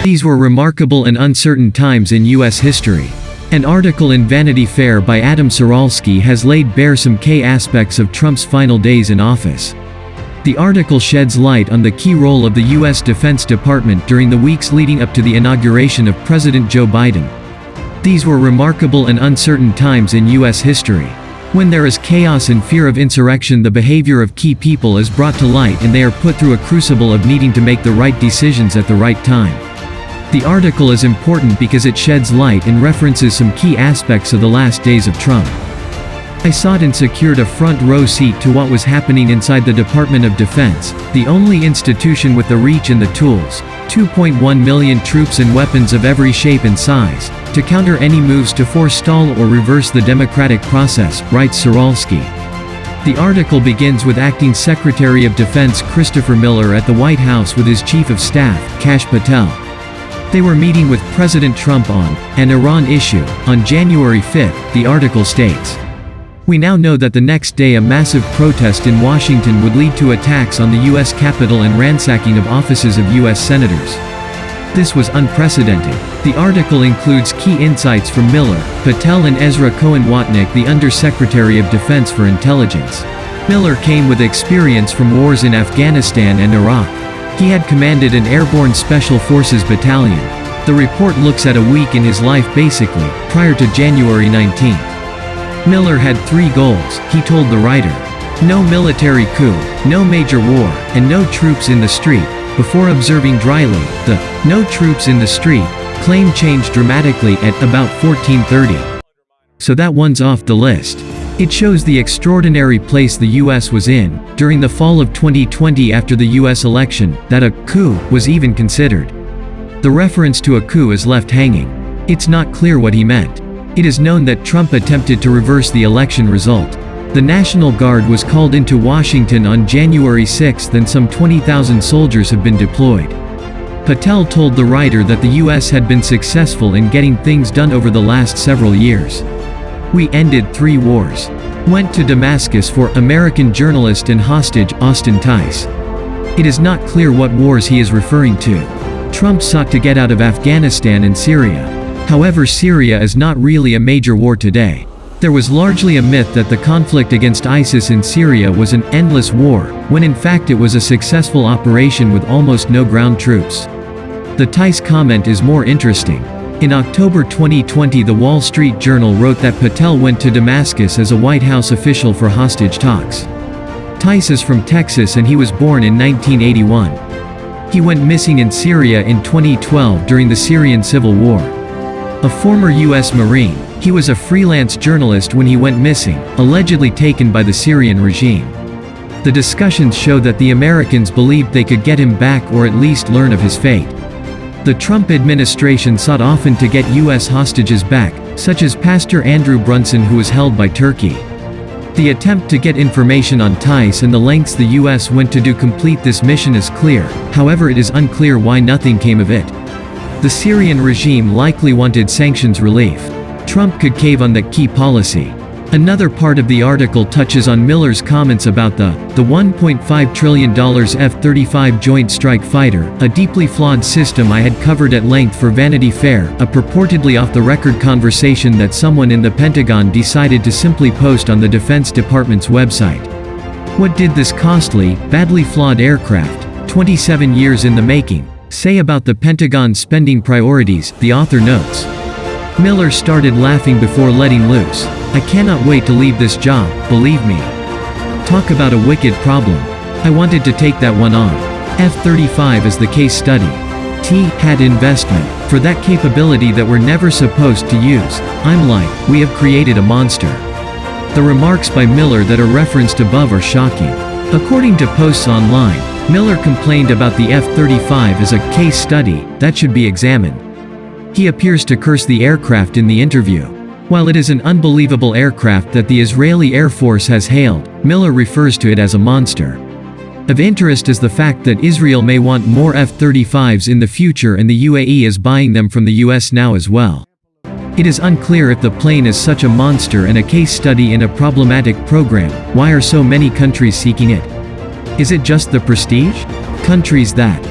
These were remarkable and uncertain times in U.S. history. An article in Vanity Fair by Adam Ciralsky has laid bare some key aspects of Trump's final days in office. The article sheds light on the key role of the U.S. Defense Department during the weeks leading up to the inauguration of President Joe Biden. These were remarkable and uncertain times in U.S. history. When there is chaos and fear of insurrection, the behavior of key people is brought to light and they are put through a crucible of needing to make the right decisions at the right time. The article is important because it sheds light and references some key aspects of the last days of Trump. I sought and secured a front row seat to what was happening inside the Department of Defense, the only institution with the reach and the tools, 2.1 million troops and weapons of every shape and size, to counter any moves to forestall or reverse the democratic process, writes Ciralsky. The article begins with Acting Secretary of Defense Christopher Miller at the White House with his Chief of Staff, Kash Patel. They were meeting with President Trump on an Iran issue on January 5, the article states. We now know that the next day a massive protest in Washington would lead to attacks on the U.S. Capitol and ransacking of offices of U.S. senators. This was unprecedented. The article includes key insights from Miller, Patel and Ezra Cohen-Watnick, the Undersecretary of Defense for Intelligence. Miller came with experience from wars in Afghanistan and Iraq. He had commanded an airborne special forces battalion. The report looks at a week in his life basically, prior to January 19. Miller had 3 goals, he told the writer. No military coup, no major war, and no troops in the street, before observing dryly, the "no troops in the street" claim changed dramatically at about 14:30. So that one's off the list. It shows the extraordinary place the U.S. was in, during the fall of 2020 after the U.S. election, that a coup was even considered. The reference to a coup is left hanging. It's not clear what he meant. It is known that Trump attempted to reverse the election result. The National Guard was called into Washington on January 6 and some 20,000 soldiers have been deployed. Patel told the writer that the U.S. had been successful in getting things done over the last several years. We ended 3 wars. Went to Damascus for American journalist and hostage Austin Tice. It is not clear what wars he is referring to. Trump sought to get out of Afghanistan and Syria. However, Syria is not really a major war today. There was largely a myth that the conflict against ISIS in Syria was an endless war, when in fact it was a successful operation with almost no ground troops. The Tice comment is more interesting. In October 2020, the Wall Street Journal wrote that Patel went to Damascus as a White House official for hostage talks. Tice is from Texas and he was born in 1981. He went missing in Syria in 2012 during the Syrian Civil War. A former U.S. Marine, he was a freelance journalist when he went missing, allegedly taken by the Syrian regime. The discussions show that the Americans believed they could get him back or at least learn of his fate. The Trump administration sought often to get U.S. hostages back, such as Pastor Andrew Brunson, who was held by Turkey. The attempt to get information on Tice and the lengths the U.S. went to complete this mission is clear, however it is unclear why nothing came of it. The Syrian regime likely wanted sanctions relief. Trump could cave on that key policy. Another part of the article touches on Miller's comments about the $1.5 trillion F-35 Joint Strike Fighter, a deeply flawed system I had covered at length for Vanity Fair, a purportedly off-the-record conversation that someone in the Pentagon decided to simply post on the Defense Department's website. What did this costly, badly flawed aircraft, 27 years in the making, say about the Pentagon's spending priorities, the author notes. Miller started laughing before letting loose. I cannot wait to leave this job, believe me. Talk about a wicked problem. I wanted to take that one on. F-35 is the case study. Had investment for that capability that we're never supposed to use. I'm like, we have created a monster. The remarks by Miller that are referenced above are shocking. According to posts online, Miller complained about the F-35 as a case study that should be examined. He appears to curse the aircraft in the interview. While it is an unbelievable aircraft that the Israeli Air Force has hailed, Miller refers to it as a monster. Of interest is the fact that Israel may want more F-35s in the future and the UAE is buying them from the US now as well. It is unclear if the plane is such a monster and a case study in a problematic program, why are so many countries seeking it? Is it just the prestige? Countries that